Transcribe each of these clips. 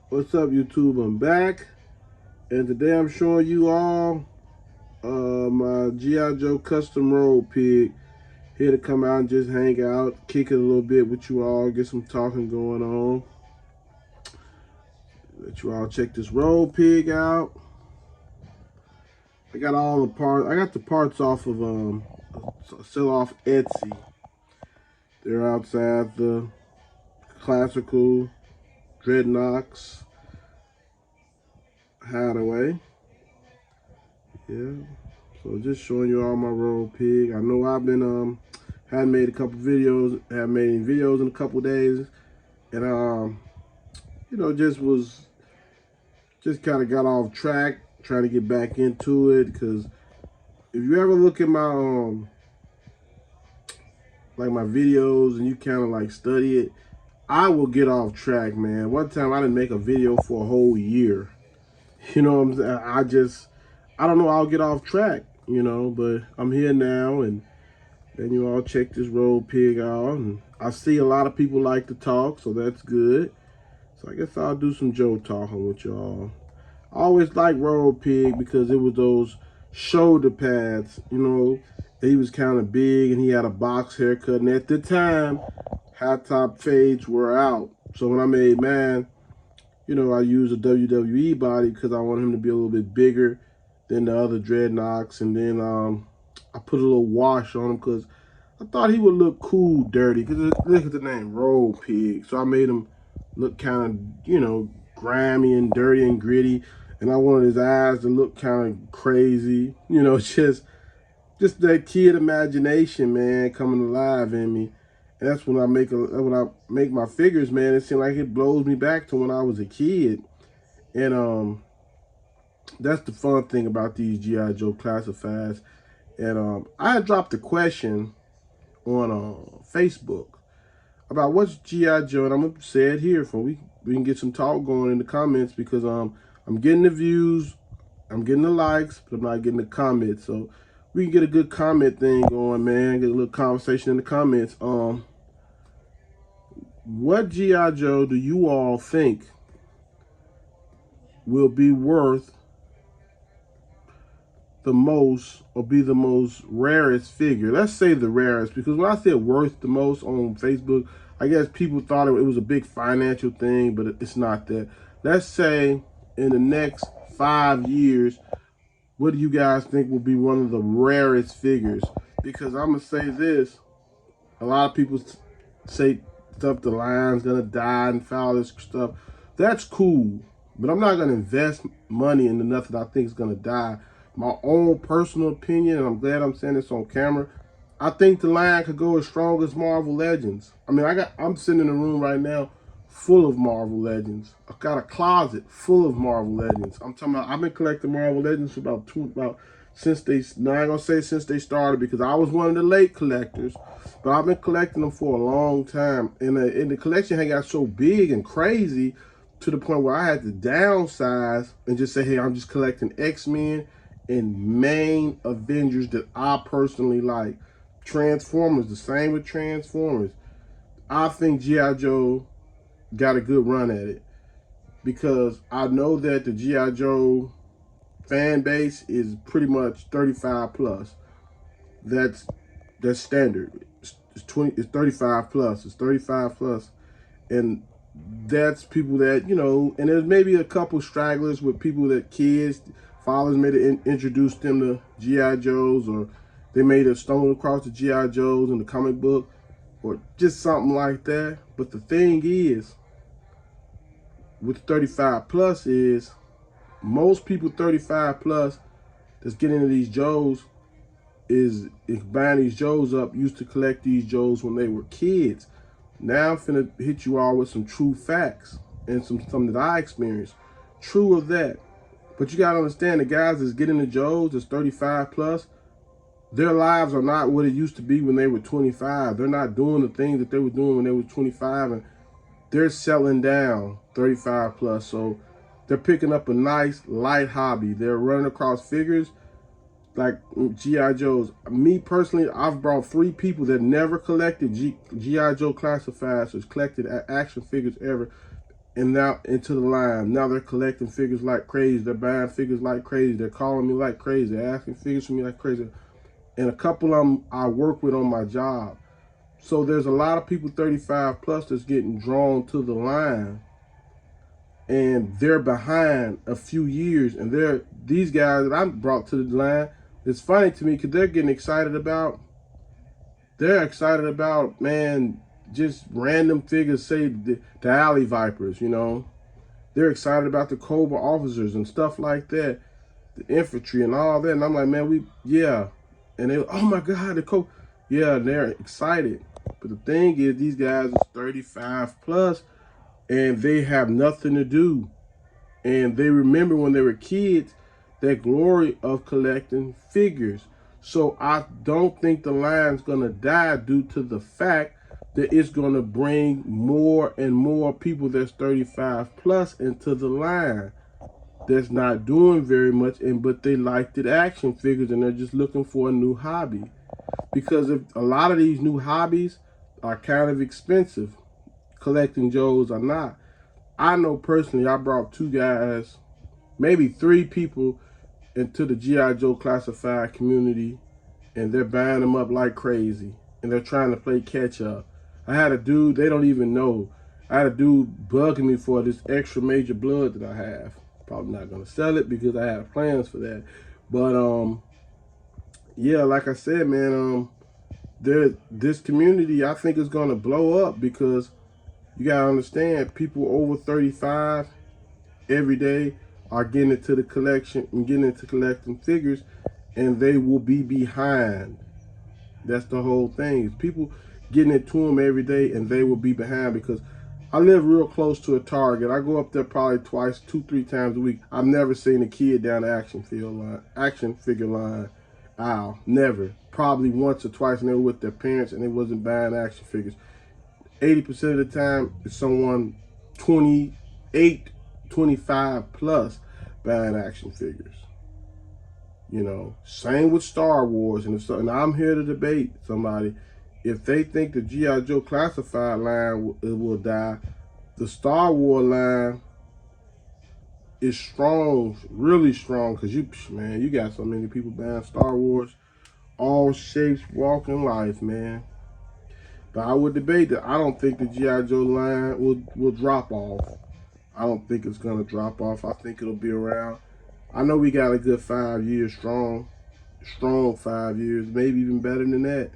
What's up, YouTube? I'm back, and today I'm showing you all my G.I. Joe custom roll pig. Here to come out and just hang out, kick it a little bit with you all, get some talking going on. Let you all check this roll pig out. I got all the parts. I got the parts off of sell off Etsy. They're outside the classical dreadnoughts hideaway. Yeah. So just showing you all my roll pig. I know I've been hadn't made a couple videos, haven't made any videos in a couple days, and just kind of got off track, trying to get back into it. Because if you ever look at my like my videos and you kind of like study it, I will get off track, man. One time I didn't make a video for a whole year. You know what I'm saying? I don't know, I'll get off track, but I'm here now, and then you all check this roll pig out. And I see a lot of people like to talk, so that's good. So I guess I'll do some Joe talking with y'all. I always liked roll pig because it was those shoulder pads, he was kind of big and he had a box haircut. And at the time, high top fades were out. So when I made mine, I used a WWE body because I wanted him to be a little bit bigger than the other dreadnoughts. And then I put a little wash on him because I thought he would look cool dirty. Because look at the name, Roll Pig. So I made him look kind of, grimy and dirty and gritty. And I wanted his eyes to look kind of crazy. Just that kid imagination, man, coming alive in me. And that's when I make my figures, man. It seems like it blows me back to when I was a kid. And that's the fun thing about these G.I. Joe classifieds. And I had dropped a question on Facebook about what's G.I. Joe, and I'm gonna say it here for we can get some talk going in the comments, because I'm getting the views, I'm getting the likes, but I'm not getting the comments. So we can get a good comment thing going, man. Get a little conversation in the comments. What G.I. Joe do you all think will be worth the most, or be the most rarest figure? Let's say the rarest, because when I said worth the most on Facebook, I guess people thought it was a big financial thing, but it's not that. Let's say in the next 5 years, what do you guys think will be one of the rarest figures? Because I'm gonna say this, a lot of people say stuff, the lion's gonna die and all this stuff. That's cool, but I'm not gonna invest money into nothing I think is gonna die. My own personal opinion, and I'm glad I'm saying this on camera, I think the lion could go as strong as Marvel Legends. I mean, I'm sitting in a room right now full of Marvel Legends. I've got a closet full of Marvel Legends. I'm talking about, I've been collecting Marvel Legends for about since they, now I ain't gonna say since they started, because I was one of the late collectors, but I've been collecting them for a long time. And the collection had got so big and crazy to the point where I had to downsize and just say, hey, I'm just collecting X-Men and main Avengers that I personally like. Transformers, the same with Transformers. I think G.I. Joe got a good run at it, because I know that the G.I. Joe fan base is pretty much 35 plus. That's standard. It's 35 plus. It's 35 plus. And that's people that, and there's maybe a couple stragglers with people that kids, fathers may have introduced them to G.I. Joes, or they may have stumbled across the G.I. Joes in the comic book, or just something like that. But the thing is, with 35 plus is, most people 35 plus that's getting into these Joes is buying these Joes up, used to collect these Joes when they were kids. Now I'm finna hit you all with some true facts and some that I experienced. True of that. But you gotta understand, the guys that's getting the Joes that's 35 plus, their lives are not what it used to be when they were 25. They're not doing the things that they were doing when they were 25, and they're selling down 35 plus. So they're picking up a nice light hobby. They're running across figures like G.I. Joes. Me personally, I've brought 3 people that never collected G.I. Joe classifieds, or collected action figures ever. and now into the line. Now they're collecting figures like crazy. They're buying figures like crazy. They're calling me like crazy. They're asking figures from me like crazy. And a couple of them I work with on my job. So there's a lot of people 35 plus that's getting drawn to the line, and they're behind a few years. And these guys that I brought to the line, it's funny to me because they're excited about, man, just random figures, say the Alley Vipers, you know. They're excited about the Cobra officers and stuff like that, the infantry and all that. And I'm like, man, yeah. And they, oh my God, the Cobra. Yeah, and they're excited. But the thing is, these guys are 35 plus and they have nothing to do. And they remember when they were kids, that glory of collecting figures. So I don't think the line's gonna die due to the fact that it's gonna bring more and more people that's 35 plus into the line that's not doing very much, but they like the action figures and they're just looking for a new hobby. Because if a lot of these new hobbies are kind of expensive, collecting Joes are not. I know personally, I brought 2 guys, maybe 3 people into the G.I. Joe classified community, and they're buying them up like crazy, and they're trying to play catch up. I had a dude, they don't even know. I had a dude bugging me for this extra major blood that I have. Probably not gonna sell it because I have plans for that. But yeah, like I said, man, this community I think is gonna blow up because you gotta understand, people over 35 every day are getting into the collection and getting into collecting figures, and they will be behind. That's the whole thing. People getting into them every day, and they will be behind because I live real close to a Target. I go up there probably twice, 2-3 times a week. I've never seen a kid down the action figure line aisle. Never. Probably once or twice, and they were with their parents, and they wasn't buying action figures. 80% of the time, it's someone 28, 25 plus buying action figures. You know, same with Star Wars. And I'm here to debate somebody. If they think the G.I. Joe classified line will die, the Star Wars line is strong, really strong, because you got so many people buying Star Wars, all shapes, walking life, man. But I would debate that. I don't think the G.I. Joe line will drop off. I don't think it's going to drop off. I think it'll be around. I know we got a good 5 years strong 5 years, maybe even better than that.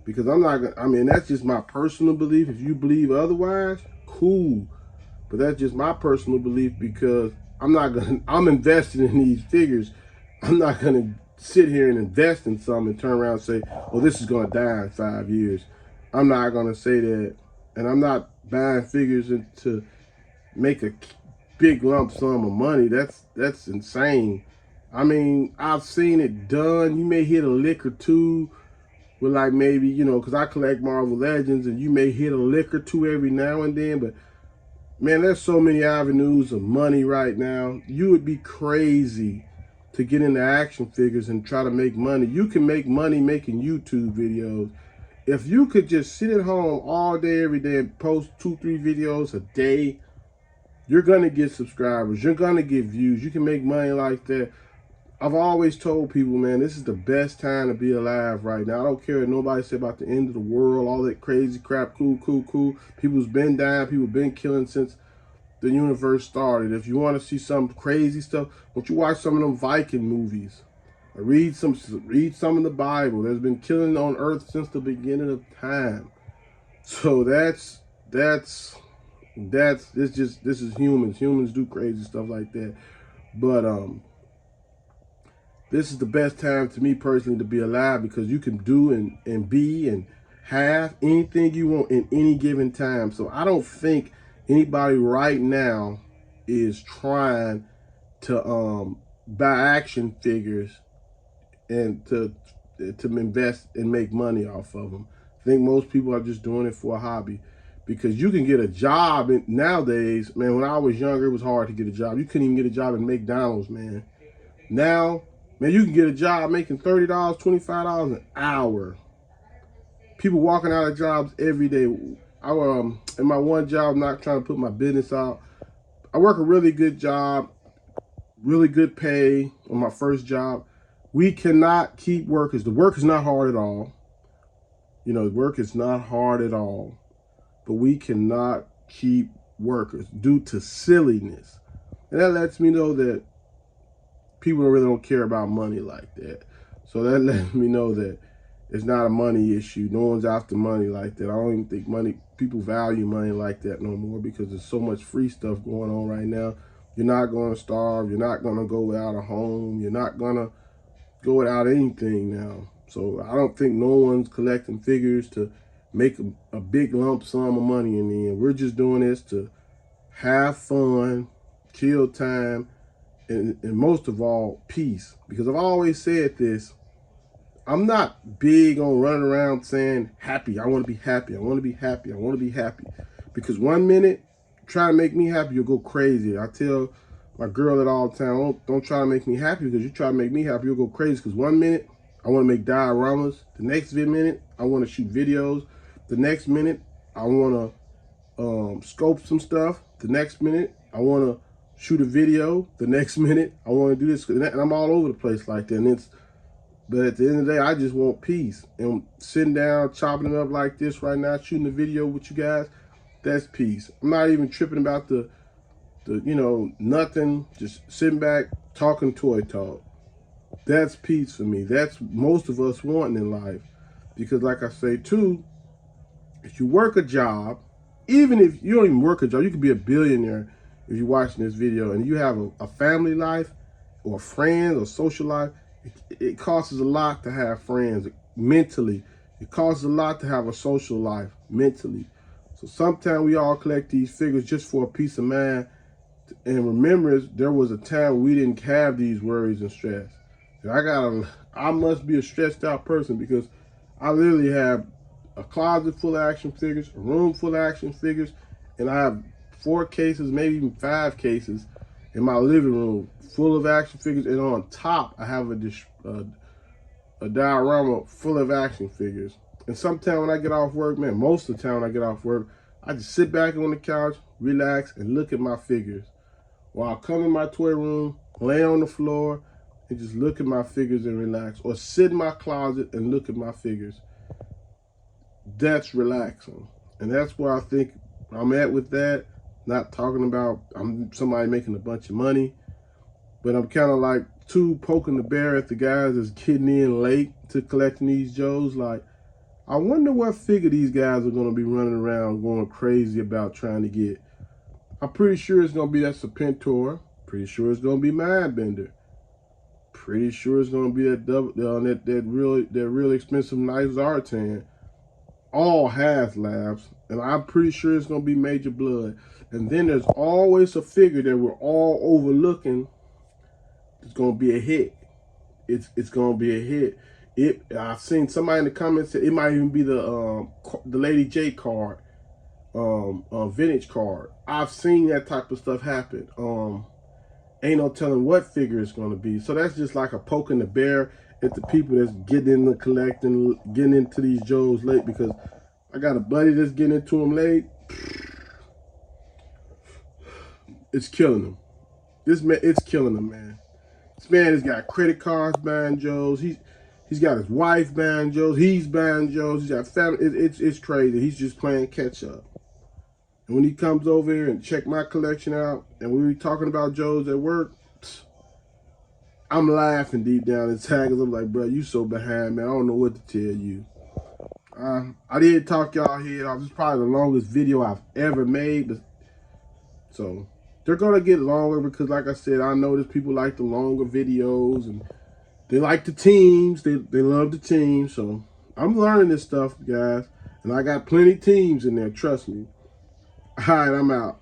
Because I'm not gonna, I mean, that's just my personal belief. If you believe otherwise, cool. But that's just my personal belief because I'm invested in these figures. I'm not gonna sit here and invest in some and turn around and say, oh, this is gonna die in 5 years. I'm not gonna say that. And I'm not buying figures to make a big lump sum of money. That's insane. I mean, I've seen it done. You may hit a lick or two with, like, maybe, you know, because I collect Marvel Legends, and you may hit a lick or two every now and then. But man, there's so many avenues of money right now. You would be crazy to get into action figures and try to make money. You can make money making YouTube videos. If you could just sit at home all day, every day, and post 2-3 videos a day, you're gonna get subscribers. You're gonna get views. You can make money like that. I've always told people, man, this is the best time to be alive right now. I don't care what nobody say about the end of the world, all that crazy crap, cool. People's been dying, people been killing since the universe started. If you want to see some crazy stuff, don't you watch some of them Viking movies? Or read some of the Bible. There's been killing on earth since the beginning of time. So this is humans. Humans do crazy stuff like that. But this is the best time to me personally to be alive because you can do and be and have anything you want in any given time. So I don't think anybody right now is trying to buy action figures and to invest and make money off of them. I think most people are just doing it for a hobby because you can get a job nowadays. Man, when I was younger, it was hard to get a job. You couldn't even get a job at McDonald's, man. Now, man, you can get a job making $30, $25 an hour. People walking out of jobs every day. in my one job, I'm not trying to put my business out. I work a really good job, really good pay on my first job. We cannot keep workers. The work is not hard at all. You know, work is not hard at all, but we cannot keep workers due to silliness. And that lets me know that people really don't care about money like that. So that lets me know that it's not a money issue. No one's after money like that. I don't even think people value money like that no more, because there's so much free stuff going on right now. You're not going to starve. You're not going to go without a home. You're not going to go without anything now. So I don't think no one's collecting figures to make a big lump sum of money in the end. We're just doing this to have fun, kill time, and most of all, peace. Because I've always said this, I'm not big on running around saying happy. I want to be happy. I want to be happy. I want to be happy. Because one minute, try to make me happy, you'll go crazy. I tell my girl that all the time, don't try to make me happy, because you try to make me happy, you'll go crazy. Because one minute, I want to make dioramas. The next minute, I want to shoot videos. The next minute, I want to scope some stuff. The next minute, I want to shoot a video. The next minute, I want to do this. And I'm all over the place like that. But at the end of the day, I just want peace. And sitting down, chopping it up like this right now, shooting a video with you guys, that's peace. I'm not even tripping about the nothing, just sitting back, talking toy talk. That's peace for me. That's most of us wanting in life. Because like I say too, if you work a job, even if you don't even work a job, you could be a billionaire if you're watching this video and you have a family life or friends or social life. It costs a lot to have friends mentally. It costs a lot to have a social life mentally. So sometimes we all collect these figures just for a peace of mind. And remember, there was a time we didn't have these worries and stress. And I must be a stressed out person, because I literally have a closet full of action figures, a room full of action figures, and I have 4 cases, maybe even 5 cases in my living room full of action figures. And on top, I have a diorama full of action figures. And sometimes when I get off work, man, most of the time when I get off work, I just sit back on the couch, relax, and look at my figures. Or I'll come in my toy room, lay on the floor, and just look at my figures and relax. Or sit in my closet and look at my figures. That's relaxing. And that's where I think I'm at with that. Not talking about I'm somebody making a bunch of money, but I'm kind of like too poking the bear at the guys that's getting in late to collecting these Joes. Like, I wonder what figure these guys are going to be running around going crazy about trying to get. I'm pretty sure it's going to be that Serpentor. Pretty sure it's going to be Mindbender. Pretty sure it's going to be that real expensive nice Zartan. All has labs, and I'm pretty sure it's going to be Major Blood. And then there's always a figure that we're all overlooking. It's going to be a hit. It's going to be a hit. I've seen somebody in the comments say it might even be the Lady J card, vintage card. I've seen that type of stuff happen. Ain't no telling what figure it's going to be. So that's just like a poking the bear at the people that's getting into collecting, getting into these Joes late, because I got a buddy that's getting into them late. It's killing him. It's killing him, man. This man has got credit cards buying Joes. He's got his wife buying Joes. He's buying Joes. He's got family. It's crazy. He's just playing catch up. And when he comes over here and check my collection out, and we were talking about Joes at work, I'm laughing deep down inside, because I'm like, bro, you so behind, man. I don't know what to tell you. I did talk y'all head off. This is probably the longest video I've ever made. So they're going to get longer because, like I said, I notice people like the longer videos, and they like the teams. They love the teams. So I'm learning this stuff, guys. And I got plenty of teams in there, trust me. All right, I'm out.